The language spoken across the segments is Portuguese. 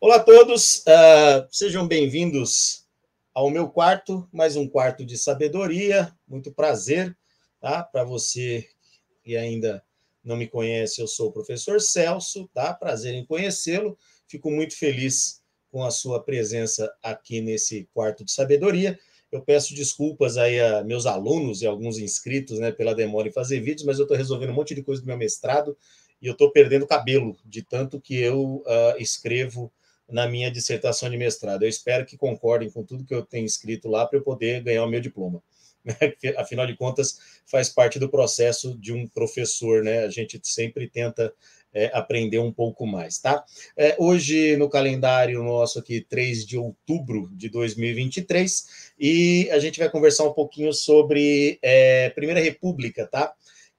Olá a todos, sejam bem-vindos ao meu quarto, mais um quarto de sabedoria. Muito prazer, tá? Para você que ainda não me conhece, eu sou o professor Celso, tá? Prazer em conhecê-lo. Fico muito feliz com a sua presença aqui nesse quarto de sabedoria. Eu peço desculpas aí a meus alunos e alguns inscritos, né, pela demora em fazer vídeos, mas eu estou resolvendo um monte de coisa do meu mestrado e eu estou perdendo cabelo de tanto que eu escrevo na minha dissertação de mestrado. Eu espero que concordem com tudo que eu tenho escrito lá para eu poder ganhar o meu diploma. Afinal de contas, faz parte do processo de um professor, né? A gente sempre tenta aprender um pouco mais, tá? Hoje, no calendário nosso aqui, 3 de outubro de 2023, e a gente vai conversar um pouquinho sobre Primeira República, tá?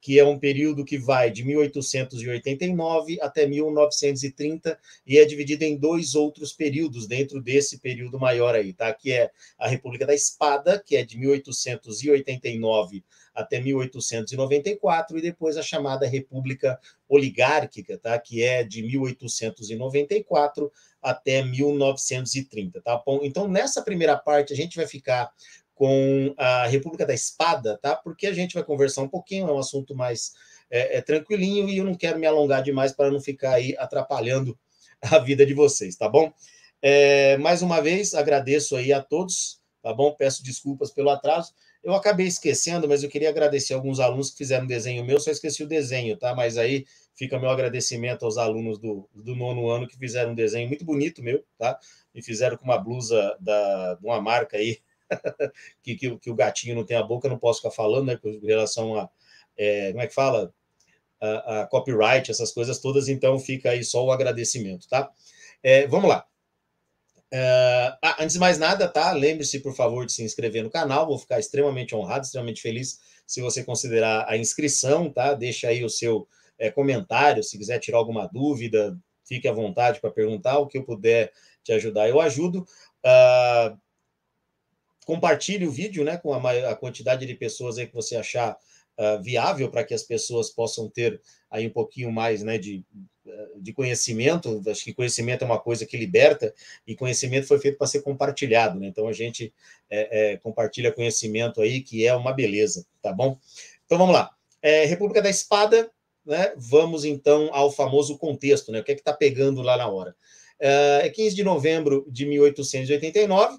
Que é um período que vai de 1889 até 1930 e é dividido em dois outros períodos dentro desse período maior aí, tá? Que é a República da Espada, que é de 1889 até 1894, e depois a chamada República Oligárquica, tá? Que é de 1894 até 1930, tá bom? Então, nessa primeira parte, a gente vai ficar com a República da Espada, tá? Porque a gente vai conversar um pouquinho, é um assunto mais tranquilinho e eu não quero me alongar demais para não ficar aí atrapalhando a vida de vocês, tá bom? Mais uma vez, agradeço aí a todos, tá bom? Peço desculpas pelo atraso. Eu acabei esquecendo, mas eu queria agradecer alguns alunos que fizeram desenho meu, só esqueci o desenho, tá? Mas aí fica meu agradecimento aos alunos do nono ano que fizeram um desenho muito bonito meu, tá? E fizeram com uma blusa de uma marca aí, que o gatinho não tem a boca, não posso ficar falando, né? Com relação a, como é que fala? A copyright, essas coisas todas, então fica aí só o agradecimento, tá? Vamos lá. Antes de mais nada, tá? Lembre-se, por favor, de se inscrever no canal. Vou ficar extremamente honrado, extremamente feliz se você considerar a inscrição, tá? Deixa aí o seu comentário, se quiser tirar alguma dúvida, fique à vontade para perguntar. O que eu puder te ajudar, eu ajudo. Compartilhe o vídeo, né, com a quantidade de pessoas aí que você achar viável para que as pessoas possam ter aí um pouquinho mais, né, de conhecimento. Acho que conhecimento é uma coisa que liberta e conhecimento foi feito para ser compartilhado, né? Então a gente compartilha conhecimento aí, que é uma beleza, tá bom? Então vamos lá. República da Espada, né? Vamos então ao famoso contexto, né? O que é que está pegando lá na hora? 15 de novembro de 1889,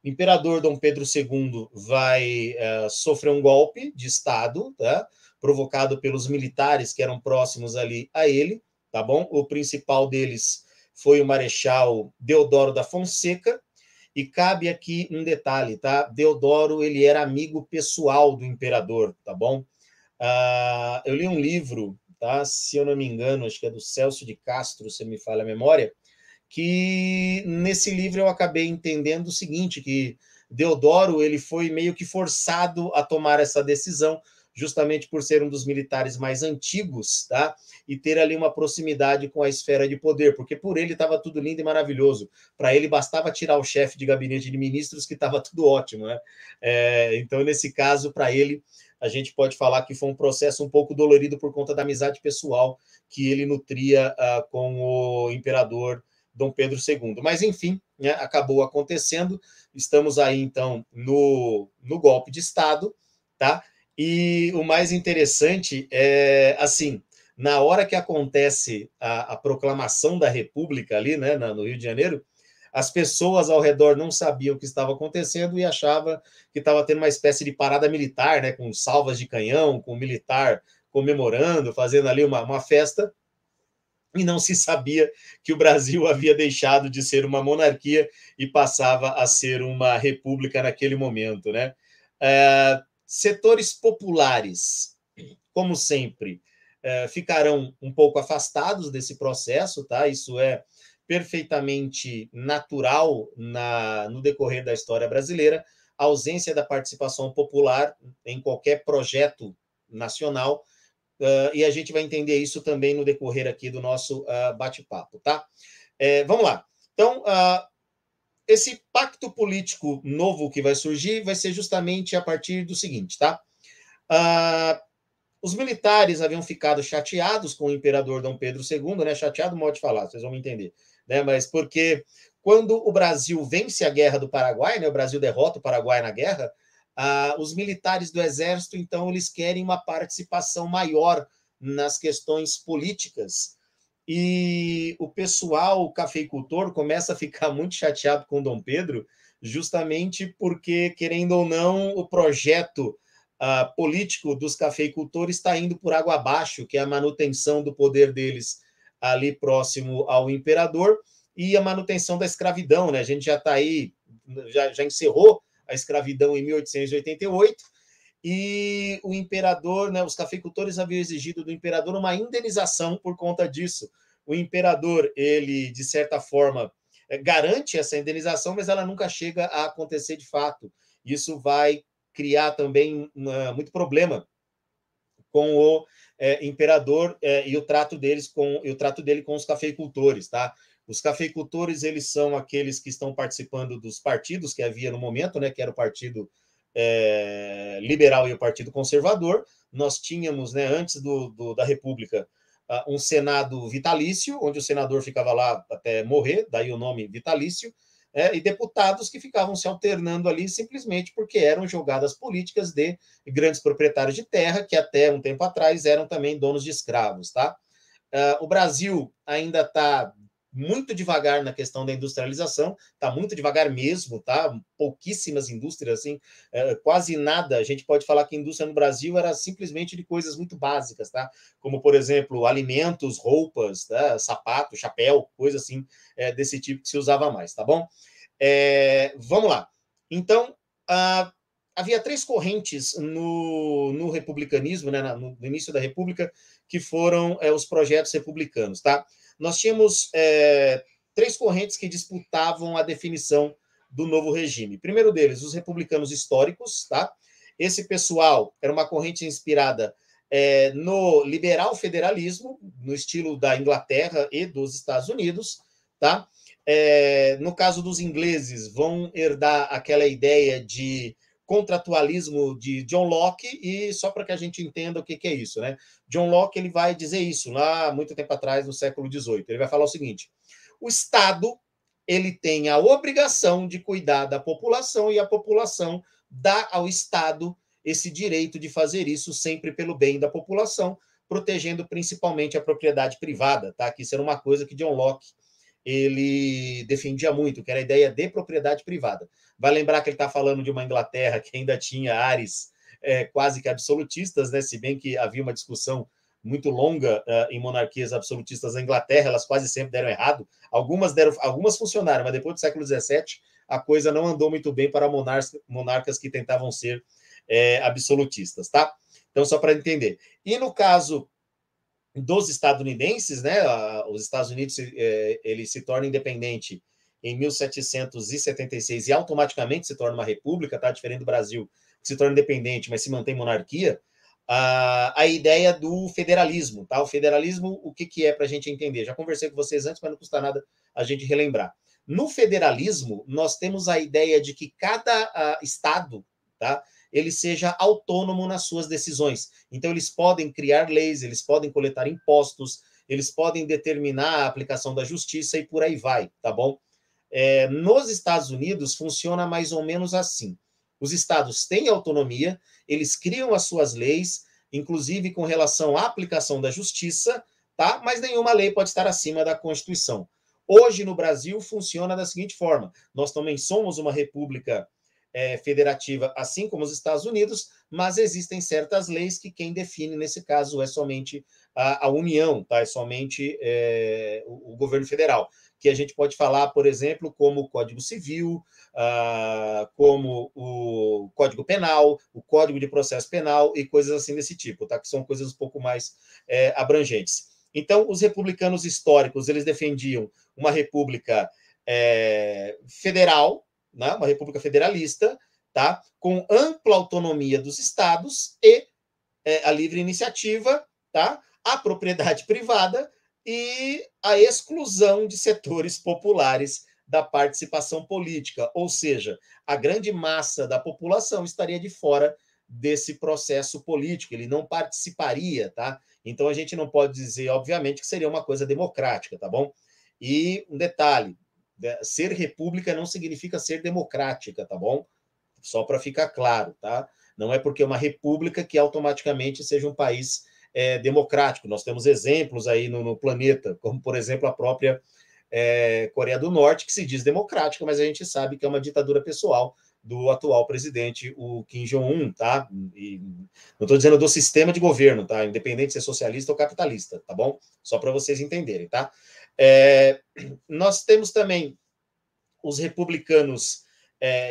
o imperador Dom Pedro II vai sofrer um golpe de Estado, tá? Provocado pelos militares que eram próximos ali a ele, tá bom? O principal deles foi o Marechal Deodoro da Fonseca, e cabe aqui um detalhe, tá? Deodoro, ele era amigo pessoal do imperador, tá bom? Eu li um livro, tá? Se eu não me engano, acho que é do Celso de Castro, se me falha a memória, que nesse livro eu acabei entendendo o seguinte, que Deodoro ele foi meio que forçado a tomar essa decisão, justamente por ser um dos militares mais antigos, tá? E ter ali uma proximidade com a esfera de poder, porque por ele estava tudo lindo e maravilhoso. Para ele bastava tirar o chefe de gabinete de ministros que estava tudo ótimo, né? Então, nesse caso, para ele, a gente pode falar que foi um processo um pouco dolorido por conta da amizade pessoal que ele nutria com o imperador Dom Pedro II. Mas, enfim, né, acabou acontecendo. Estamos aí, então, no golpe de Estado, tá? E o mais interessante é, assim, na hora que acontece a proclamação da República ali, né, no Rio de Janeiro, as pessoas ao redor não sabiam o que estava acontecendo e achavam que estava tendo uma espécie de parada militar, né, com salvas de canhão, com militar comemorando, fazendo ali uma festa, e não se sabia que o Brasil havia deixado de ser uma monarquia e passava a ser uma república naquele momento, né? Setores populares, como sempre, ficarão um pouco afastados desse processo, tá? Isso é perfeitamente natural no decorrer da história brasileira, a ausência da participação popular em qualquer projeto nacional. E a gente vai entender isso também no decorrer aqui do nosso bate-papo, tá? Vamos lá. Então, esse pacto político novo que vai surgir vai ser justamente a partir do seguinte, tá? Os militares haviam ficado chateados com o imperador Dom Pedro II, né? Chateado, modo de falar, vocês vão me entender, né? Mas porque quando o Brasil vence a Guerra do Paraguai, né? O Brasil derrota o Paraguai na guerra, os militares do exército, então, eles querem uma participação maior nas questões políticas. E o pessoal o cafeicultor começa a ficar muito chateado com Dom Pedro, justamente porque, querendo ou não, o projeto político dos cafeicultores está indo por água abaixo, que é a manutenção do poder deles ali próximo ao imperador e a manutenção da escravidão, né? A gente já está aí, já encerrou a escravidão em 1888 e o imperador, né, os cafeicultores haviam exigido do imperador uma indenização por conta disso. O imperador, ele, de certa forma, garante essa indenização, mas ela nunca chega a acontecer de fato. Isso vai criar também muito problema com o imperador e o trato dele com os cafeicultores, tá? Os cafeicultores, eles são aqueles que estão participando dos partidos que havia no momento, né, que era o Partido Liberal e o Partido Conservador. Nós tínhamos, né, antes da República, um Senado vitalício, onde o senador ficava lá até morrer, daí o nome vitalício, e deputados que ficavam se alternando ali simplesmente porque eram jogadas políticas de grandes proprietários de terra, que até um tempo atrás eram também donos de escravos, tá? O Brasil ainda está muito devagar na questão da industrialização, está muito devagar mesmo, tá? Pouquíssimas indústrias, assim, quase nada. A gente pode falar que a indústria no Brasil era simplesmente de coisas muito básicas, tá? Como, por exemplo, alimentos, roupas, tá? Sapato, chapéu, coisa assim desse tipo que se usava mais, tá bom? Vamos lá. Então, havia três correntes no republicanismo, né, no início da República, que foram os projetos republicanos, tá? Nós tínhamos três correntes que disputavam a definição do novo regime. Primeiro deles, os republicanos históricos, tá? Esse pessoal era uma corrente inspirada no liberal federalismo, no estilo da Inglaterra e dos Estados Unidos, tá? No caso dos ingleses, vão herdar aquela ideia de contratualismo de John Locke, e só para que a gente entenda o que é isso, né? John Locke, ele vai dizer isso lá muito tempo atrás, no século XVIII. Ele vai falar o seguinte: o Estado, ele tem a obrigação de cuidar da população e a população dá ao Estado esse direito de fazer isso sempre pelo bem da população, protegendo principalmente a propriedade privada, tá? Que isso era uma coisa que John Locke ele defendia muito, que era a ideia de propriedade privada. Vai lembrar que ele está falando de uma Inglaterra que ainda tinha ares quase que absolutistas, né? Se bem que havia uma discussão muito longa em monarquias absolutistas na Inglaterra, elas quase sempre deram errado. Algumas funcionaram, mas depois do século XVII a coisa não andou muito bem para monarcas que tentavam ser absolutistas, tá? Então, só para entender. E no caso dos estadunidenses, né? Os Estados Unidos ele se torna independente em 1776 e automaticamente se torna uma república, tá? Diferente do Brasil, que se torna independente, mas se mantém monarquia. A ideia do federalismo, tá? O federalismo, o que é para a gente entender? Já conversei com vocês antes, mas não custa nada a gente relembrar. No federalismo, nós temos a ideia de que cada estado, tá? Ele seja autônomo nas suas decisões. Então, eles podem criar leis, eles podem coletar impostos, eles podem determinar a aplicação da justiça e por aí vai, tá bom? Nos Estados Unidos, funciona mais ou menos assim. Os estados têm autonomia, eles criam as suas leis, inclusive com relação à aplicação da justiça, tá? Mas nenhuma lei pode estar acima da Constituição. Hoje, no Brasil, funciona da seguinte forma: nós também somos uma república federativa, assim como os Estados Unidos, mas existem certas leis que quem define, nesse caso, é somente a União, tá? É somente o governo federal, que a gente pode falar, por exemplo, como o Código Civil, como o Código Penal, o Código de Processo Penal e coisas assim desse tipo, tá? Que são coisas um pouco mais abrangentes. Então, os republicanos históricos, eles defendiam uma república federal, né? Uma república federalista, tá? Com ampla autonomia dos estados e a livre iniciativa, tá? A propriedade privada e a exclusão de setores populares da participação política, ou seja, a grande massa da população estaria de fora desse processo político, ele não participaria, tá? Então a gente não pode dizer, obviamente, que seria uma coisa democrática, tá bom? E um detalhe, ser república não significa ser democrática, tá bom? Só para ficar claro, tá? Não é porque é uma república que automaticamente seja um país democrático. Nós temos exemplos aí no planeta, como, por exemplo, a própria Coreia do Norte, que se diz democrática, mas a gente sabe que é uma ditadura pessoal do atual presidente, o Kim Jong-un, tá? E não estou dizendo do sistema de governo, tá? Independente de ser socialista ou capitalista, tá bom? Só para vocês entenderem, tá? Nós temos também os republicanos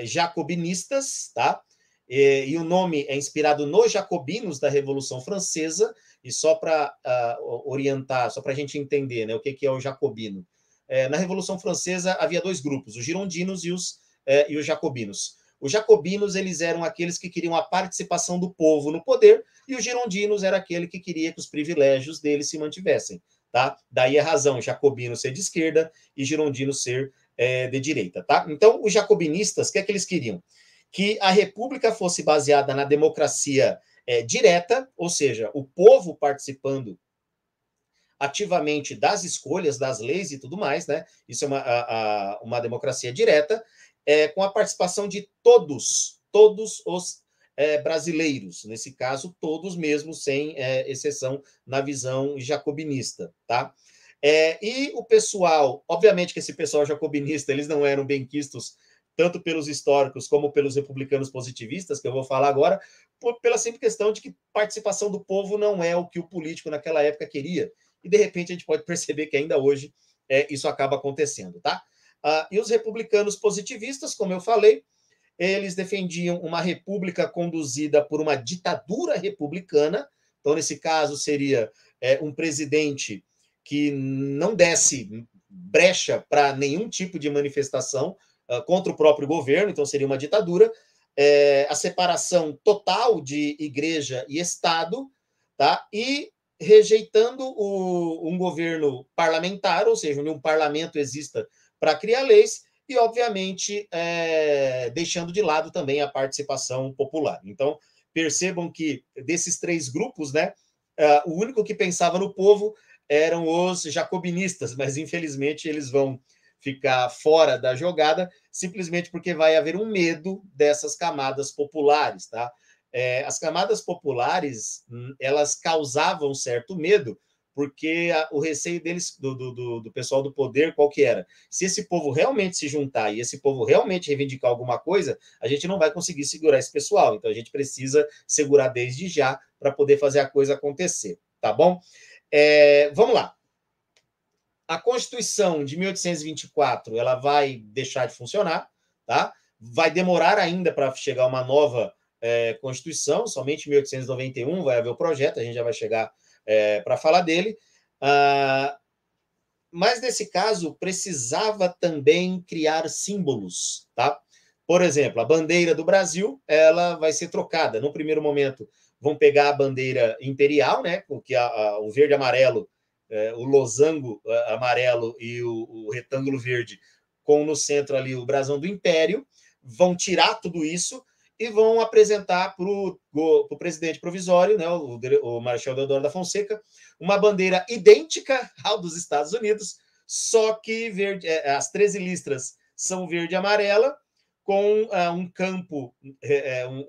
jacobinistas, tá? E o nome é inspirado nos jacobinos da Revolução Francesa, e só para orientar, só para a gente entender, né, o que é o jacobino. Na Revolução Francesa havia dois grupos, os girondinos e os jacobinos. Os jacobinos, eles eram aqueles que queriam a participação do povo no poder, e os girondinos era aquele que queria que os privilégios deles se mantivessem, tá? Daí a razão, jacobino ser de esquerda e girondino ser de direita, tá? Então, os jacobinistas, o que é que eles queriam? Que a república fosse baseada na democracia direta, ou seja, o povo participando ativamente das escolhas, das leis e tudo mais, né? Isso é uma democracia direta, com a participação de todos os brasileiros, nesse caso, todos mesmo, sem exceção, na visão jacobinista, tá? E o pessoal, obviamente que esse pessoal jacobinista, eles não eram benquistos tanto pelos históricos como pelos republicanos positivistas, que eu vou falar agora, pela simples questão de que participação do povo não é o que o político naquela época queria. E, de repente, a gente pode perceber que ainda hoje isso acaba acontecendo, tá? E os republicanos positivistas, como eu falei, eles defendiam uma república conduzida por uma ditadura republicana. Então, nesse caso, seria um presidente que não desse brecha para nenhum tipo de manifestação contra o próprio governo, então seria uma ditadura, a separação total de igreja e Estado, tá? E rejeitando um governo parlamentar, ou seja, onde um parlamento exista para criar leis, e, obviamente, deixando de lado também a participação popular. Então, percebam que desses três grupos, né, o único que pensava no povo eram os jacobinistas, mas, infelizmente, eles vão ficar fora da jogada, simplesmente porque vai haver um medo dessas camadas populares, tá? As camadas populares, elas causavam certo medo, porque o receio deles, do pessoal do poder, qual que era? Se esse povo realmente se juntar e esse povo realmente reivindicar alguma coisa, a gente não vai conseguir segurar esse pessoal. Então, a gente precisa segurar desde já para poder fazer a coisa acontecer, tá bom? Vamos lá. A Constituição de 1824 ela vai deixar de funcionar, tá? Vai demorar ainda para chegar uma nova Constituição, somente em 1891 vai haver o projeto, a gente já vai chegar para falar dele. Mas, nesse caso, precisava também criar símbolos, tá? Por exemplo, a bandeira do Brasil ela vai ser trocada. No primeiro momento, vão pegar a bandeira imperial, né? Porque o verde e amarelo, o losango amarelo e o retângulo verde, com no centro ali o brasão do Império, vão tirar tudo isso e vão apresentar para o presidente provisório, né, o Marechal Deodoro da Fonseca, uma bandeira idêntica ao dos Estados Unidos, só que verde, as 13 listras são verde e amarela, com um campo,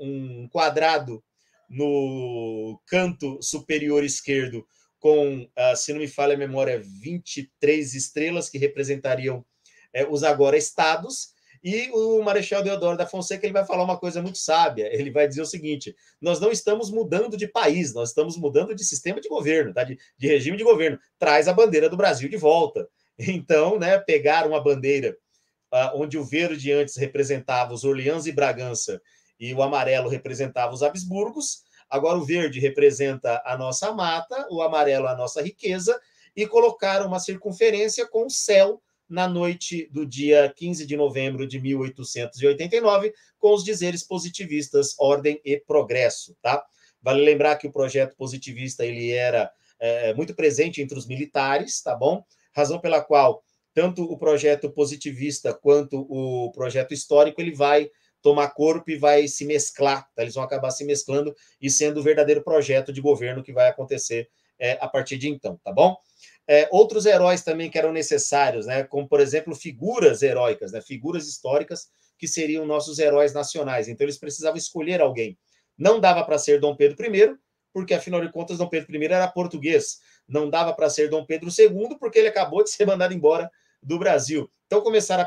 um quadrado no canto superior esquerdo, com, se não me falha a memória, 23 estrelas que representariam os agora estados. E o Marechal Deodoro da Fonseca ele vai falar uma coisa muito sábia. Ele vai dizer o seguinte: nós não estamos mudando de país, nós estamos mudando de sistema de governo, tá? de regime de governo. Traz a bandeira do Brasil de volta. Então, né, pegaram uma bandeira onde o verde antes representava os Orleans e Bragança e o amarelo representava os Habsburgos. Agora o verde representa a nossa mata, o amarelo a nossa riqueza, e colocaram uma circunferência com o céu na noite do dia 15 de novembro de 1889, com os dizeres positivistas ordem e progresso, tá? Vale lembrar que o projeto positivista ele era muito presente entre os militares, tá bom? Razão pela qual tanto o projeto positivista quanto o projeto histórico ele vai tomar corpo e vai se mesclar, tá? Eles vão acabar se mesclando e sendo o verdadeiro projeto de governo que vai acontecer a partir de então, tá bom? Outros heróis também que eram necessários, né? Como, por exemplo, figuras heróicas, né? Figuras históricas que seriam nossos heróis nacionais. Então, eles precisavam escolher alguém. Não dava para ser Dom Pedro I, porque, afinal de contas, Dom Pedro I era português. Não dava para ser Dom Pedro II, porque ele acabou de ser mandado embora do Brasil. Então, começaram a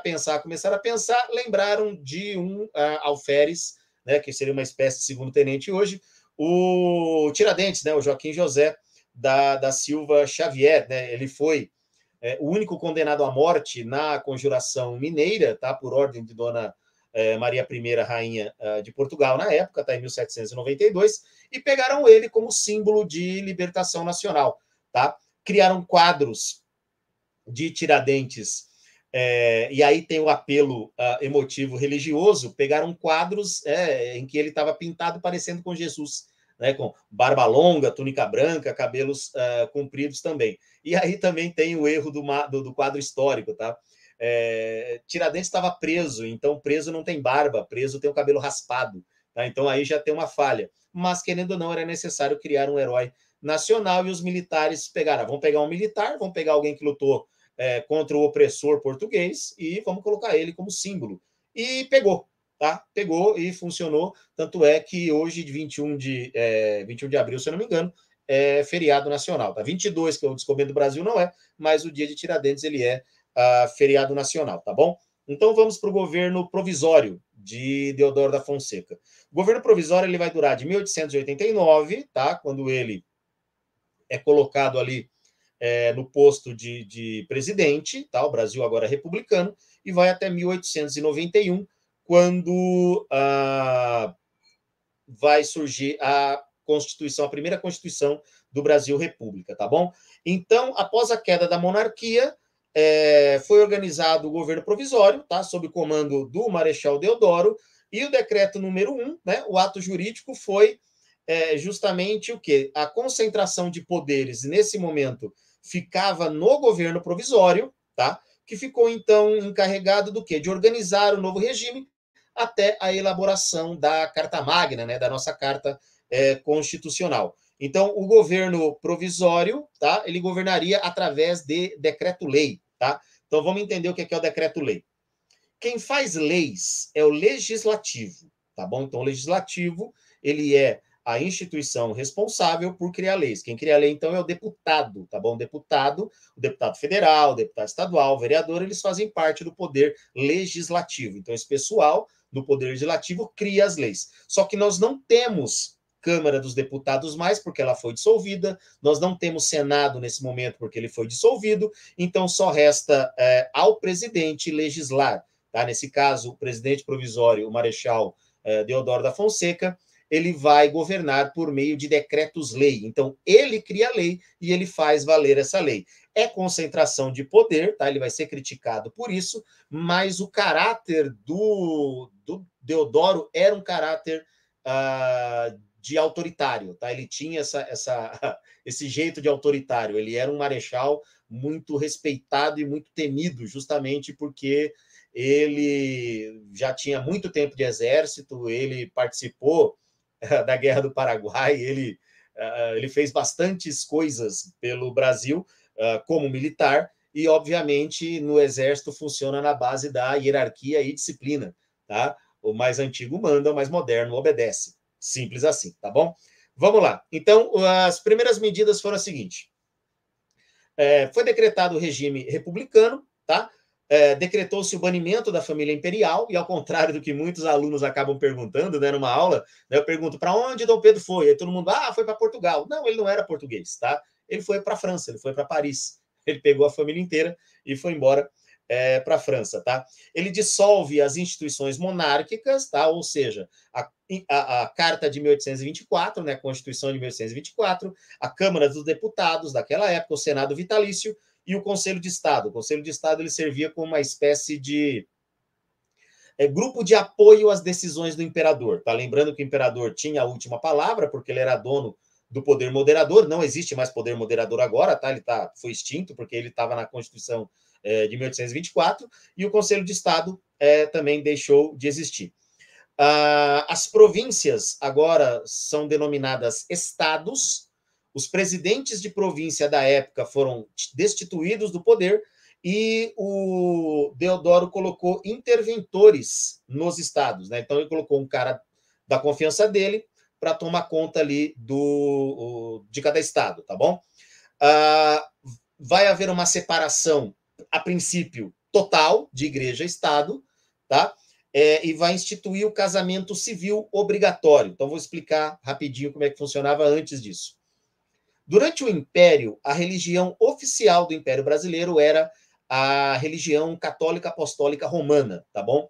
pensar, lembraram de um alferes, né, que seria uma espécie de segundo-tenente hoje, o Tiradentes, né, o Joaquim José da Silva Xavier, né, ele foi o único condenado à morte na Conjuração Mineira, tá, por ordem de Dona Maria I, rainha de Portugal na época, tá, em 1792, e pegaram ele como símbolo de libertação nacional, tá? Criaram quadros de Tiradentes, e aí tem o apelo emotivo religioso, pegaram quadros em que ele estava pintado parecendo com Jesus, né, com barba longa, túnica branca, cabelos compridos também. E aí também tem o erro do quadro histórico, tá? Tiradentes estava preso, então preso não tem barba, preso tem o cabelo raspado, tá? Então aí já tem uma falha. Mas, querendo ou não, era necessário criar um herói nacional e os militares pegaram. Vão pegar um militar, vão pegar alguém que lutou contra o opressor português e vamos colocar ele como símbolo. E pegou, tá? Pegou e funcionou. Tanto é que hoje, 21 de abril, se eu não me engano, é feriado nacional. Tá? 22, que é o Descoberto do Brasil, não é, mas o dia de Tiradentes ele é feriado nacional, tá bom? Então vamos para o governo provisório de Deodoro da Fonseca. O governo provisório ele vai durar de 1889, tá? Quando ele é colocado ali no posto de presidente, tá? O Brasil agora é republicano, e vai até 1891, quando vai surgir a Constituição, a primeira Constituição do Brasil República, tá bom? Então, após a queda da monarquia, foi organizado o governo provisório, tá? Sob o comando do Marechal Deodoro, e o decreto número 1, né? O ato jurídico foi justamente o quê? A concentração de poderes, nesse momento, ficava no governo provisório, tá? Que ficou, então, encarregado do quê? De organizar o novo regime até a elaboração da Carta Magna, né? Da nossa Carta Constitucional. Então, o governo provisório, tá? Ele governaria através de decreto-lei, tá? Então, vamos entender o que é o decreto-lei. Quem faz leis é o legislativo, tá bom? Então, o legislativo, ele é a instituição responsável por criar leis. Quem cria a lei, então, é o deputado, tá bom? O deputado federal, o deputado estadual, o vereador, eles fazem parte do poder legislativo. Então, esse pessoal do poder legislativo cria as leis. Só que nós não temos Câmara dos Deputados mais, porque ela foi dissolvida, nós não temos Senado nesse momento, porque ele foi dissolvido, então só resta ao presidente legislar. Tá? Nesse caso, o presidente provisório, o Marechal Deodoro da Fonseca, ele vai governar por meio de decretos-lei. Então, ele cria a lei e ele faz valer essa lei. É concentração de poder, tá? Ele vai ser criticado por isso, mas o caráter do Deodoro era um caráter de autoritário, tá? Ele tinha esse jeito de autoritário. Ele era um marechal muito respeitado e muito temido, justamente porque ele já tinha muito tempo de exército, ele participou da Guerra do Paraguai, ele fez bastantes coisas pelo Brasil como militar, e, obviamente, no Exército funciona na base da hierarquia e disciplina, tá? O mais antigo manda, o mais moderno obedece. Simples assim, tá bom? Vamos lá. Então, as primeiras medidas foram as seguintes. Foi decretado o regime republicano, tá? Decretou-se o banimento da família imperial, e ao contrário do que muitos alunos acabam perguntando, né, numa aula, né, eu pergunto, para onde Dom Pedro foi? Aí todo mundo, foi para Portugal. Não, ele não era português, tá? Ele foi para a França, ele foi para Paris. Ele pegou a família inteira e foi embora para a França, tá? Ele dissolve as instituições monárquicas, tá? Ou seja, a Carta de 1824, né, a Constituição de 1824, a Câmara dos Deputados daquela época, o Senado vitalício e o Conselho de Estado. O Conselho de Estado ele servia como uma espécie de grupo de apoio às decisões do imperador. Tá? Lembrando que o imperador tinha a última palavra, porque ele era dono do poder moderador. Não existe mais poder moderador agora, tá? Ele foi extinto, porque ele estava na Constituição de 1824, e o Conselho de Estado também deixou de existir. As províncias agora são denominadas estados. Os presidentes de província da época foram destituídos do poder e o Deodoro colocou interventores nos estados, né? Então ele colocou um cara da confiança dele para tomar conta ali de cada estado, tá bom? Vai haver uma separação, a princípio, total de igreja e Estado, tá? E vai instituir o casamento civil obrigatório. Então, vou explicar rapidinho como é que funcionava antes disso. Durante o Império, a religião oficial do Império Brasileiro era a religião católica apostólica romana, tá bom?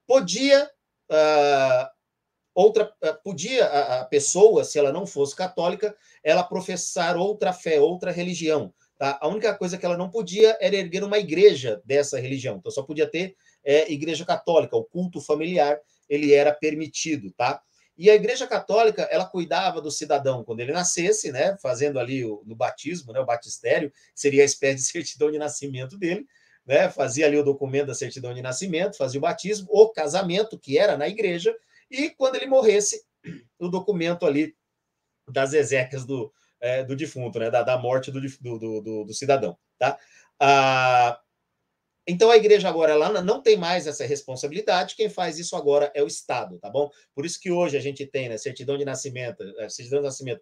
Podia a pessoa, se ela não fosse católica, ela professar outra fé, outra religião. Tá? A única coisa que ela não podia era erguer uma igreja dessa religião. Então, só podia ter igreja católica. O culto familiar, ele era permitido, tá? E a igreja católica, ela cuidava do cidadão quando ele nascesse, né? Fazendo ali no batismo, né? O batistério, seria a espécie de certidão de nascimento dele, né? Fazia ali o documento da certidão de nascimento, fazia o batismo, o casamento, que era na igreja, e quando ele morresse, o documento ali das exéquias do defunto, né? Da morte do cidadão, tá? Então a igreja agora ela não tem mais essa responsabilidade, quem faz isso agora é o Estado, tá bom? Por isso que hoje a gente tem, né, certidão de nascimento,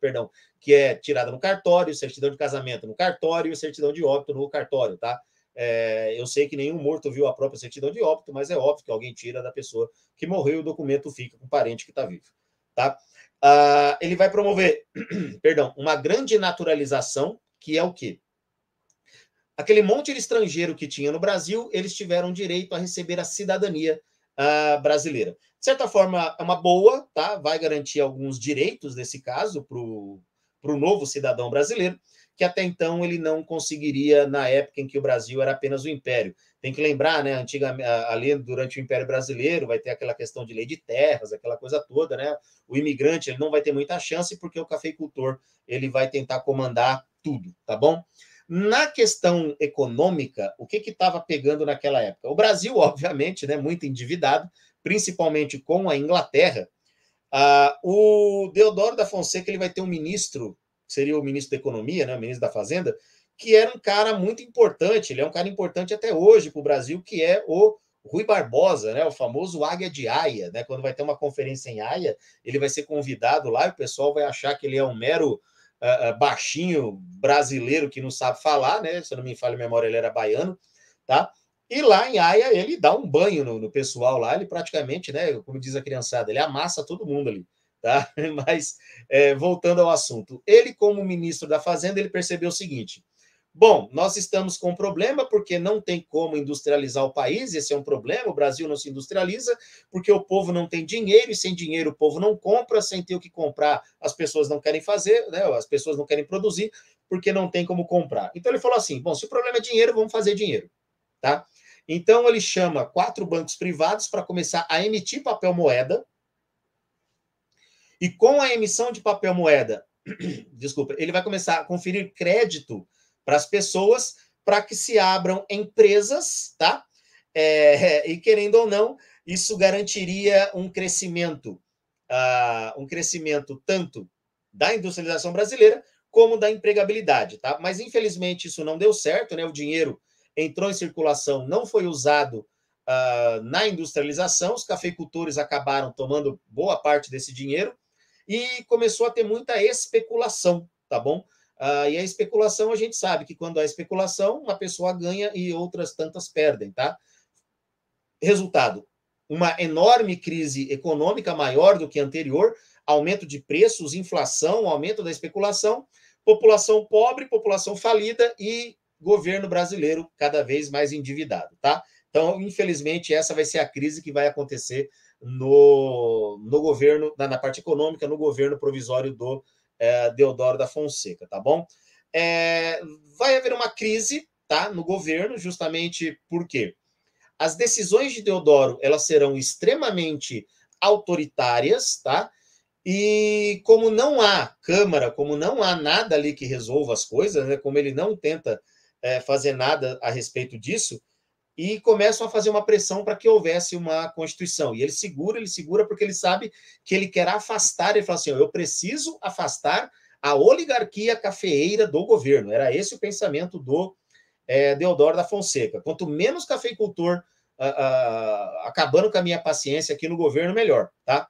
perdão, que é tirada no cartório, certidão de casamento no cartório e certidão de óbito no cartório, tá? Eu sei que nenhum morto viu a própria certidão de óbito, mas é óbvio que alguém tira da pessoa que morreu e o documento fica com o parente que está vivo, tá? Ele vai promover, perdão, uma grande naturalização, que é o quê? Aquele monte de estrangeiro que tinha no Brasil, eles tiveram direito a receber a cidadania brasileira. De certa forma, é uma boa, tá? Vai garantir alguns direitos, nesse caso, para o novo cidadão brasileiro, que até então ele não conseguiria na época em que o Brasil era apenas o Império. Tem que lembrar, né? Ali durante o Império Brasileiro, vai ter aquela questão de lei de terras, aquela coisa toda, né? O imigrante ele não vai ter muita chance, porque o cafeicultor ele vai tentar comandar tudo, tá bom? Na questão econômica, o que estava pegando naquela época? O Brasil, obviamente, né, muito endividado, principalmente com a Inglaterra. O Deodoro da Fonseca ele vai ter um ministro, que seria o ministro da Economia, né, o ministro da Fazenda, que era um cara muito importante, ele é um cara importante até hoje para o Brasil, que é o Rui Barbosa, né, o famoso Águia de Haia. Né, quando vai ter uma conferência em Haia, ele vai ser convidado lá e o pessoal vai achar que ele é um mero baixinho brasileiro que não sabe falar, né? Se eu não me falha a memória, ele era baiano, tá? E lá em Haia ele dá um banho no pessoal lá, ele praticamente, né? Como diz a criançada, ele amassa todo mundo ali, tá? Mas voltando ao assunto, ele como ministro da Fazenda ele percebeu o seguinte: bom, nós estamos com um problema porque não tem como industrializar o país, esse é um problema, o Brasil não se industrializa porque o povo não tem dinheiro e sem dinheiro o povo não compra, sem ter o que comprar as pessoas não querem fazer, né? As pessoas não querem produzir porque não tem como comprar. Então ele falou assim, bom, se o problema é dinheiro, vamos fazer dinheiro, tá? Então ele chama 4 bancos privados para começar a emitir papel moeda e com a emissão de papel moeda, desculpa, ele vai começar a conferir crédito para as pessoas para que se abram empresas, tá? E querendo ou não, isso garantiria um crescimento tanto da industrialização brasileira como da empregabilidade, tá? Mas infelizmente isso não deu certo, né? O dinheiro entrou em circulação, não foi usado na industrialização, os cafeicultores acabaram tomando boa parte desse dinheiro e começou a ter muita especulação, tá bom? E a especulação, a gente sabe que quando há especulação, uma pessoa ganha e outras tantas perdem, tá? Resultado, uma enorme crise econômica maior do que a anterior, aumento de preços, inflação, aumento da especulação, população pobre, população falida e governo brasileiro cada vez mais endividado, tá? Então, infelizmente, essa vai ser a crise que vai acontecer no governo, na parte econômica, no governo provisório do Deodoro da Fonseca, tá bom? Vai haver uma crise, tá, no governo, justamente porque as decisões de Deodoro elas serão extremamente autoritárias, tá? E como não há Câmara, como não há nada ali que resolva as coisas, né? Como ele não tenta fazer nada a respeito disso, e começam a fazer uma pressão para que houvesse uma Constituição. E ele segura, porque ele sabe que ele quer afastar, ele fala assim, eu preciso afastar a oligarquia cafeeira do governo. Era esse o pensamento do Deodoro da Fonseca. Quanto menos cafeicultor acabando com a minha paciência aqui no governo, melhor. Tá?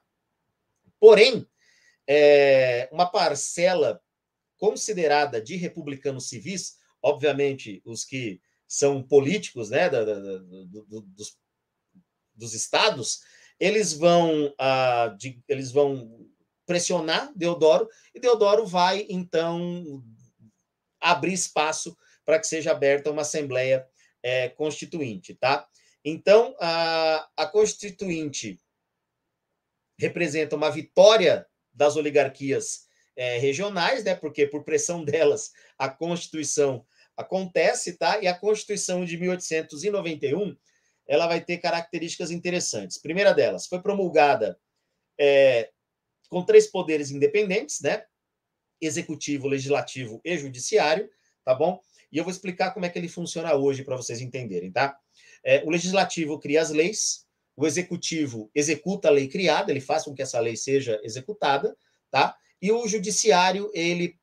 Porém, uma parcela considerada de republicanos civis, obviamente os que são políticos, né, dos estados, eles vão pressionar Deodoro, e Deodoro vai, então, abrir espaço para que seja aberta uma Assembleia Constituinte. Tá? Então, a Constituinte representa uma vitória das oligarquias regionais, né? Porque por pressão delas a Constituição acontece, tá? E a Constituição de 1891 ela vai ter características interessantes. Primeira delas, foi promulgada com 3 poderes independentes, né? Executivo, legislativo e judiciário, tá bom? E eu vou explicar como é que ele funciona hoje para vocês entenderem, tá? O legislativo cria as leis, o executivo executa a lei criada, ele faz com que essa lei seja executada, tá? E o judiciário, ele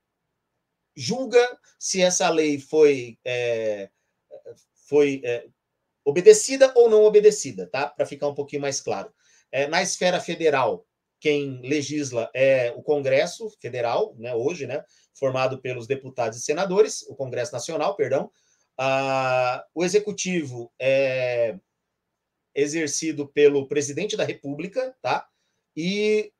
julga se essa lei foi obedecida ou não obedecida, tá? Para ficar um pouquinho mais claro. Na esfera federal, quem legisla é o Congresso Federal, né, hoje, né, formado pelos deputados e senadores, o Congresso Nacional, perdão. O Executivo é exercido pelo Presidente da República, tá? E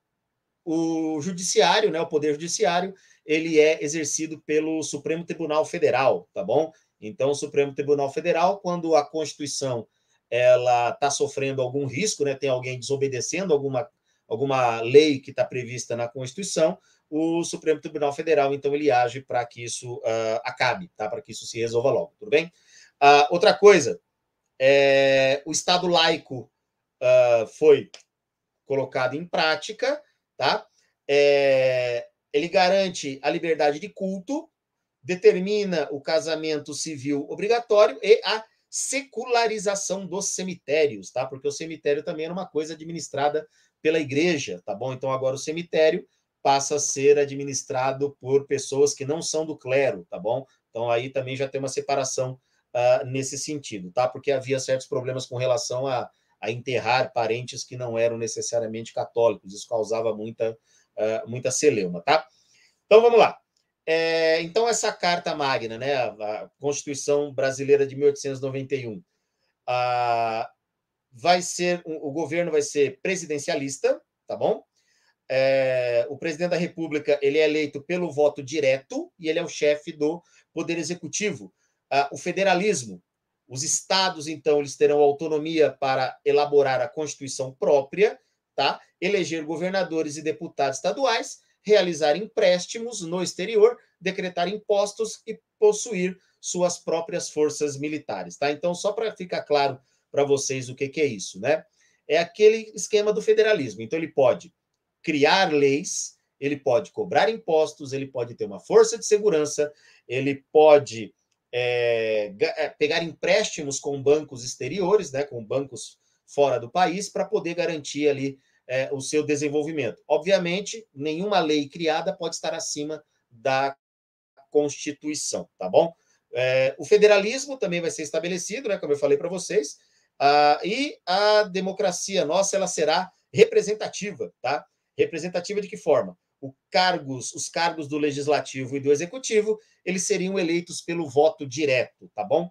o Judiciário, né, o Poder Judiciário, ele é exercido pelo Supremo Tribunal Federal, tá bom? Então, o Supremo Tribunal Federal, quando a Constituição ela está sofrendo algum risco, né, tem alguém desobedecendo alguma lei que está prevista na Constituição, o Supremo Tribunal Federal, então, ele age para que isso acabe, tá? Para que isso se resolva logo, tudo bem? Outra coisa, o Estado laico foi colocado em prática, tá? Ele garante a liberdade de culto, determina o casamento civil obrigatório e a secularização dos cemitérios, tá? Porque o cemitério também era uma coisa administrada pela igreja, tá bom? Então agora o cemitério passa a ser administrado por pessoas que não são do clero, tá bom? Então aí também já tem uma separação nesse sentido, tá? Porque havia certos problemas com relação a enterrar parentes que não eram necessariamente católicos, isso causava muita celeuma, tá? Então vamos lá. Então, essa Carta Magna, né, a Constituição Brasileira de 1891, o governo vai ser presidencialista, tá bom? O presidente da República ele é eleito pelo voto direto e ele é o chefe do Poder Executivo. O federalismo, os estados, então, eles terão autonomia para elaborar a Constituição própria, tá? Eleger governadores e deputados estaduais, realizar empréstimos no exterior, decretar impostos e possuir suas próprias forças militares, tá? Então, só para ficar claro para vocês o que é isso, né? É aquele esquema do federalismo. Então, ele pode criar leis, ele pode cobrar impostos, ele pode ter uma força de segurança, ele pode pegar empréstimos com bancos exteriores, né, com bancos fora do país, para poder garantir ali o seu desenvolvimento. Obviamente, nenhuma lei criada pode estar acima da Constituição, tá bom? O federalismo também vai ser estabelecido, né, como eu falei para vocês, e a democracia nossa ela será representativa, tá? Representativa de que forma? Os cargos do legislativo e do executivo, eles seriam eleitos pelo voto direto, tá bom?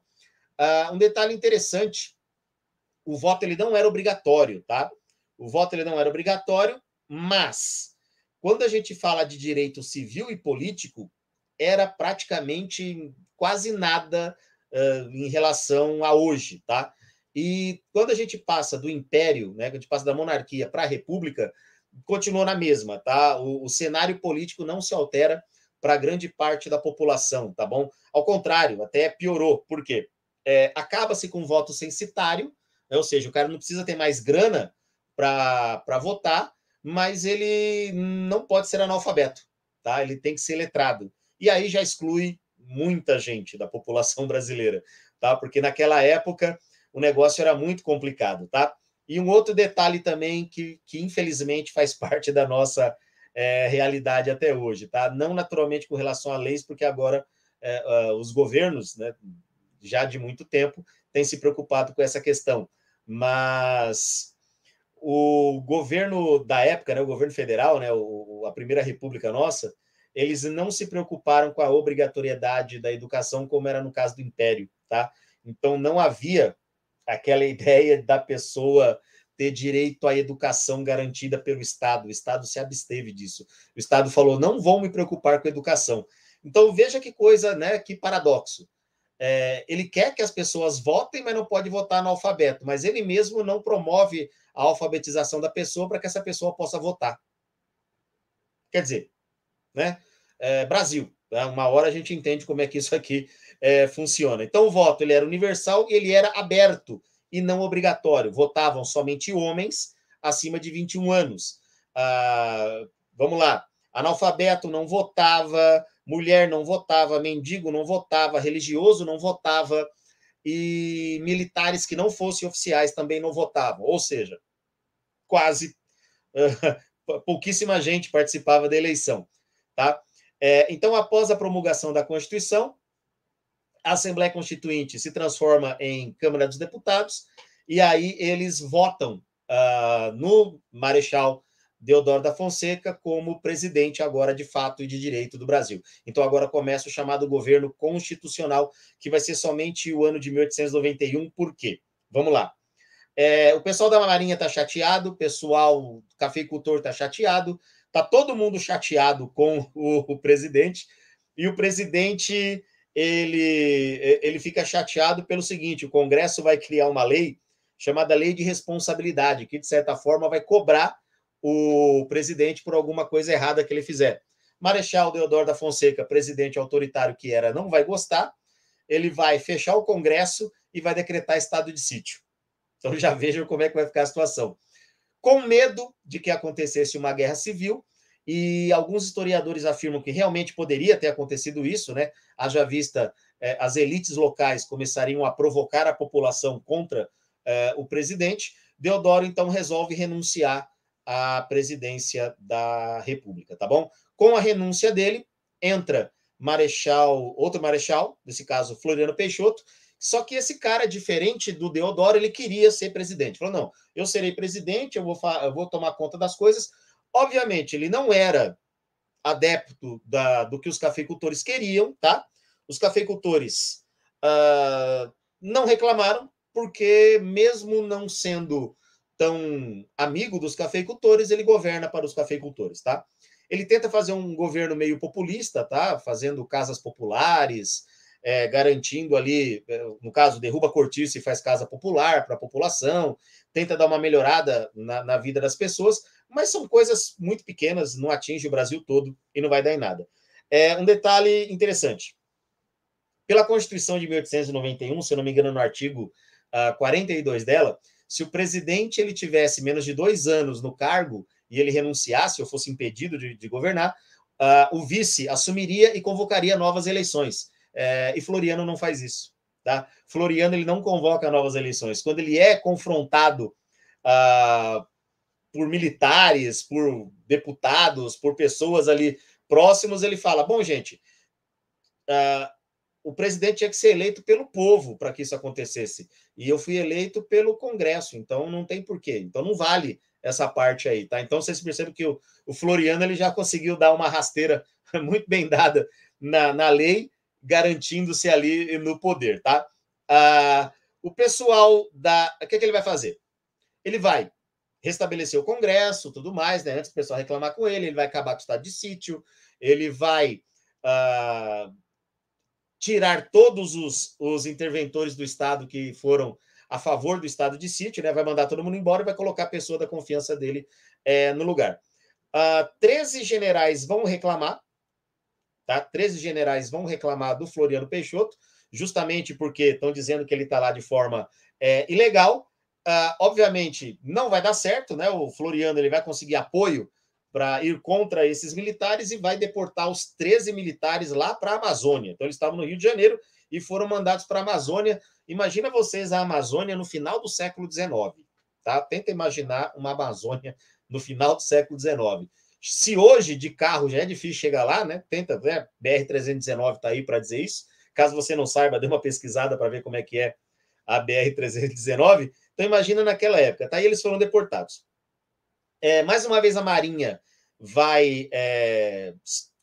Um detalhe interessante, o voto ele não era obrigatório, tá? O voto ele não era obrigatório, mas quando a gente fala de direito civil e político, era praticamente quase nada em relação a hoje, tá? E quando a gente passa do império, né, quando a gente passa da monarquia para a república, continua na mesma, tá? O cenário político não se altera para grande parte da população, tá bom? Ao contrário, até piorou. Por quê? Acaba-se com voto censitário, né? Ou seja, o cara não precisa ter mais grana para votar, mas ele não pode ser analfabeto, tá? Ele tem que ser letrado. E aí já exclui muita gente da população brasileira, tá? Porque naquela época o negócio era muito complicado, tá? E um outro detalhe também que infelizmente faz parte da nossa realidade até hoje, tá? Não naturalmente com relação a leis, porque agora os governos, né, já de muito tempo, têm se preocupado com essa questão. Mas o governo da época, né, o governo federal, né, a primeira república nossa, eles não se preocuparam com a obrigatoriedade da educação, como era no caso do Império, tá? Então não havia aquela ideia da pessoa ter direito à educação garantida pelo Estado. O Estado se absteve disso. O Estado falou: não vou me preocupar com a educação. Então veja que coisa, né? Que paradoxo. Ele quer que as pessoas votem, mas não pode votar no alfabeto. Mas ele mesmo não promove a alfabetização da pessoa para que essa pessoa possa votar. Quer dizer, né? Brasil. Tá? Uma hora a gente entende como é que isso aqui funciona. Então, o voto ele era universal e ele era aberto e não obrigatório. Votavam somente homens acima de 21 anos. Vamos lá. Analfabeto não votava, mulher não votava, mendigo não votava, religioso não votava e militares que não fossem oficiais também não votavam. Ou seja, quase pouquíssima gente participava da eleição. Tá? Então, após a promulgação da Constituição, a Assembleia Constituinte se transforma em Câmara dos Deputados e aí eles votam no Marechal Deodoro da Fonseca como presidente agora de fato e de direito do Brasil. Então agora começa o chamado governo constitucional, que vai ser somente o ano de 1891. Por quê? Vamos lá. O pessoal da Marinha está chateado, o pessoal cafeicultor está chateado, está todo mundo chateado com o presidente, e o presidente ele fica chateado pelo seguinte: o Congresso vai criar uma lei chamada Lei de Responsabilidade, que, de certa forma, vai cobrar o presidente por alguma coisa errada que ele fizer. Marechal Deodoro da Fonseca, presidente autoritário que era, não vai gostar, ele vai fechar o Congresso e vai decretar estado de sítio. Então já vejam como é que vai ficar a situação. Com medo de que acontecesse uma guerra civil, e alguns historiadores afirmam que realmente poderia ter acontecido isso, né? Haja vista as elites locais começariam a provocar a população contra o presidente. Deodoro, então, resolve renunciar à presidência da República, tá bom? Com a renúncia dele, entra outro marechal, nesse caso, Floriano Peixoto. Só que esse cara, diferente do Deodoro, ele queria ser presidente. Falou: não, eu serei presidente, eu vou tomar conta das coisas. Obviamente, ele não era adepto do que os cafeicultores queriam, tá? Os cafeicultores não reclamaram, porque mesmo não sendo tão amigo dos cafeicultores, ele governa para os cafeicultores, tá? Ele tenta fazer um governo meio populista, tá? Fazendo casas populares, garantindo ali, no caso, derruba cortiço e faz casa popular para a população, tenta dar uma melhorada na vida das pessoas, mas são coisas muito pequenas, não atinge o Brasil todo e não vai dar em nada. Um detalhe interessante: pela Constituição de 1891, se eu não me engano, no artigo 42 dela, se o presidente ele tivesse menos de 2 anos no cargo e ele renunciasse ou fosse impedido de governar, o vice assumiria e convocaria novas eleições. E Floriano não faz isso. Tá? Floriano ele não convoca novas eleições. Quando ele é confrontado por militares, por deputados, por pessoas ali próximos, ele fala: bom, gente, o presidente tinha que ser eleito pelo povo para que isso acontecesse. E eu fui eleito pelo Congresso, então não tem porquê. Então não vale essa parte aí, tá? Então vocês percebem que o Floriano ele já conseguiu dar uma rasteira muito bem dada na lei, garantindo-se ali no poder, tá? O pessoal o que ele vai fazer? Ele vai restabelecer o Congresso, tudo mais, né? Antes do pessoal reclamar com ele vai acabar com o estado de sítio, ele vai tirar todos os interventores do Estado que foram a favor do estado de sítio, né? Vai mandar todo mundo embora e vai colocar a pessoa da confiança dele no lugar. 13 generais vão reclamar, tá? 13 generais vão reclamar do Floriano Peixoto, justamente porque estão dizendo que ele está lá de forma ilegal. Obviamente, não vai dar certo, né? O Floriano ele vai conseguir apoio para ir contra esses militares e vai deportar os 13 militares lá para a Amazônia. Então, eles estavam no Rio de Janeiro e foram mandados para a Amazônia. Imagina vocês a Amazônia no final do século XIX, tá? Tenta imaginar uma Amazônia no final do século XIX. Se hoje de carro já é difícil chegar lá, né? Tenta, né? BR-319 está aí para dizer isso. Caso você não saiba, dê uma pesquisada para ver como é que é a BR-319. Então imagina naquela época, tá? E eles foram deportados. Mais uma vez a Marinha vai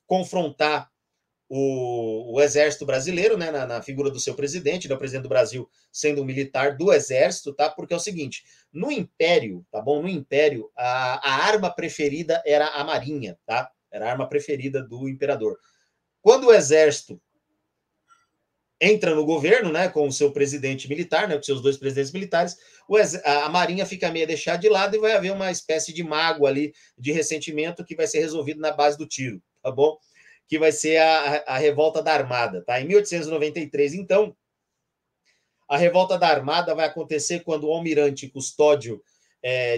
confrontar o exército brasileiro, né, na figura do seu presidente, né, o presidente do Brasil sendo um militar do exército, tá? Porque é o seguinte, no Império, tá bom? No Império, a arma preferida era a marinha, tá? Era a arma preferida do imperador. Quando o exército entra no governo, né, com o seu presidente militar, né, com seus dois presidentes militares, a marinha fica meio deixada de lado e vai haver uma espécie de mágoa ali, de ressentimento que vai ser resolvido na base do tiro, tá bom? Que vai ser a revolta da Armada, tá? Em 1893, então, a revolta da Armada vai acontecer quando o almirante Custódio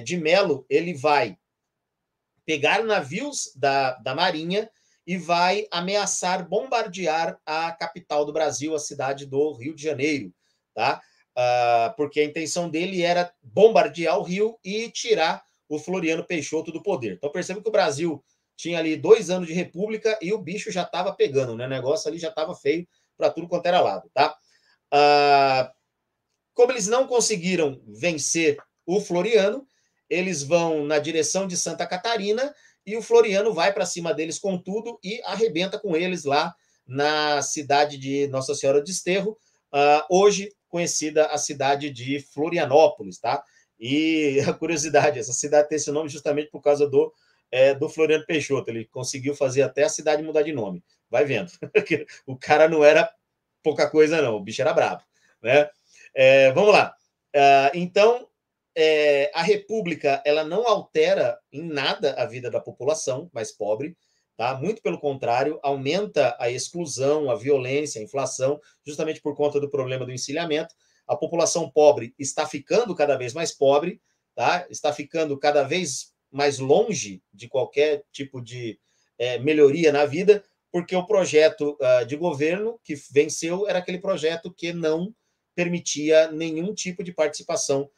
de Melo, ele vai pegar navios da Marinha e vai ameaçar bombardear a capital do Brasil, a cidade do Rio de Janeiro, tá? Porque a intenção dele era bombardear o Rio e tirar o Floriano Peixoto do poder. Então perceba que o Brasil tinha ali 2 anos de república e o bicho já estava pegando, né? O negócio ali já estava feio para tudo quanto era lado, tá? Como eles não conseguiram vencer o Floriano, eles vão na direção de Santa Catarina e o Floriano vai para cima deles com tudo e arrebenta com eles lá na cidade de Nossa Senhora de Desterro, hoje conhecida a cidade de Florianópolis, tá? E a curiosidade, essa cidade tem esse nome justamente por causa do Floriano Peixoto. Ele conseguiu fazer até a cidade mudar de nome. Vai vendo. O cara não era pouca coisa, não. O bicho era brabo, né? Vamos lá. Então, a República ela não altera em nada a vida da população mais pobre, tá? Muito pelo contrário, aumenta a exclusão, a violência, a inflação, justamente por conta do problema do encilhamento. A população pobre está ficando cada vez mais pobre, tá? Está ficando cada vez mais longe de qualquer tipo de melhoria na vida, porque o projeto de governo que venceu era aquele projeto que não permitia nenhum tipo de participação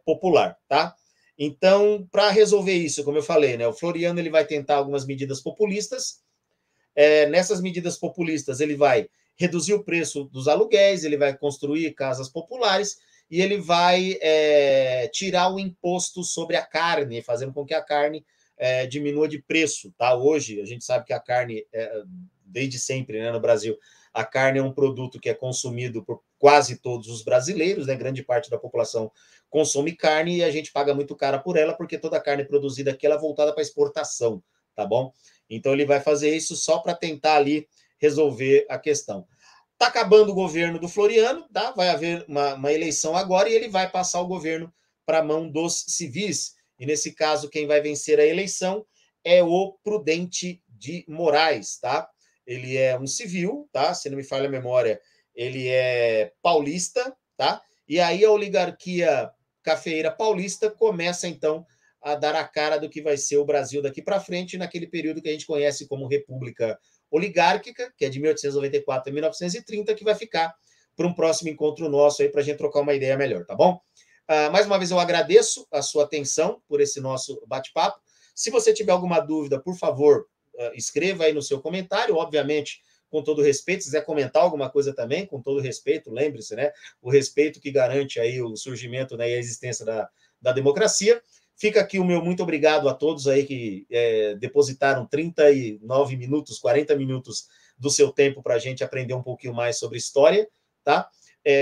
popular, tá? Então, para resolver isso, como eu falei, né, o Floriano ele vai tentar algumas medidas populistas. Nessas medidas populistas, ele vai reduzir o preço dos aluguéis, ele vai construir casas populares e ele vai tirar o imposto sobre a carne, fazendo com que a carne diminua de preço, tá? Hoje, a gente sabe que a carne, desde sempre, né, no Brasil, a carne é um produto que é consumido por quase todos os brasileiros, né? Grande parte da população consome carne e a gente paga muito cara por ela, porque toda a carne produzida aqui ela é voltada para exportação, tá bom? Então ele vai fazer isso só para tentar ali resolver a questão. Está acabando o governo do Floriano, tá? Vai haver uma eleição agora e ele vai passar o governo para a mão dos civis. E nesse caso, quem vai vencer a eleição é o Prudente de Moraes, tá? Ele é um civil, tá? Se não me falha a memória, ele é paulista, tá? E aí a oligarquia cafeeira paulista começa, então, a dar a cara do que vai ser o Brasil daqui para frente, naquele período que a gente conhece como República Oligárquica, que é de 1894 a 1930, que vai ficar para um próximo encontro nosso aí, para a gente trocar uma ideia melhor, tá bom? Mais uma vez eu agradeço a sua atenção por esse nosso bate-papo. Se você tiver alguma dúvida, por favor, escreva aí no seu comentário, obviamente, com todo respeito. Se quiser comentar alguma coisa também, com todo respeito, lembre-se, né? O respeito que garante aí o surgimento, né, e a existência da democracia. Fica aqui o meu muito obrigado a todos aí que depositaram 39 minutos, 40 minutos do seu tempo para a gente aprender um pouquinho mais sobre história, tá?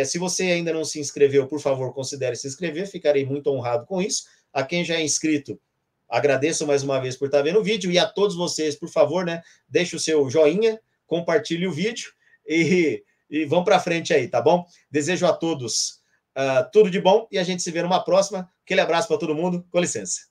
Se você ainda não se inscreveu, por favor, considere se inscrever, ficarei muito honrado com isso. A quem já é inscrito, agradeço mais uma vez por estar vendo o vídeo e a todos vocês, por favor, né, deixe o seu joinha, compartilhe o vídeo e vão para frente aí, tá bom? Desejo a todos tudo de bom e a gente se vê numa próxima. Aquele abraço para todo mundo. Com licença.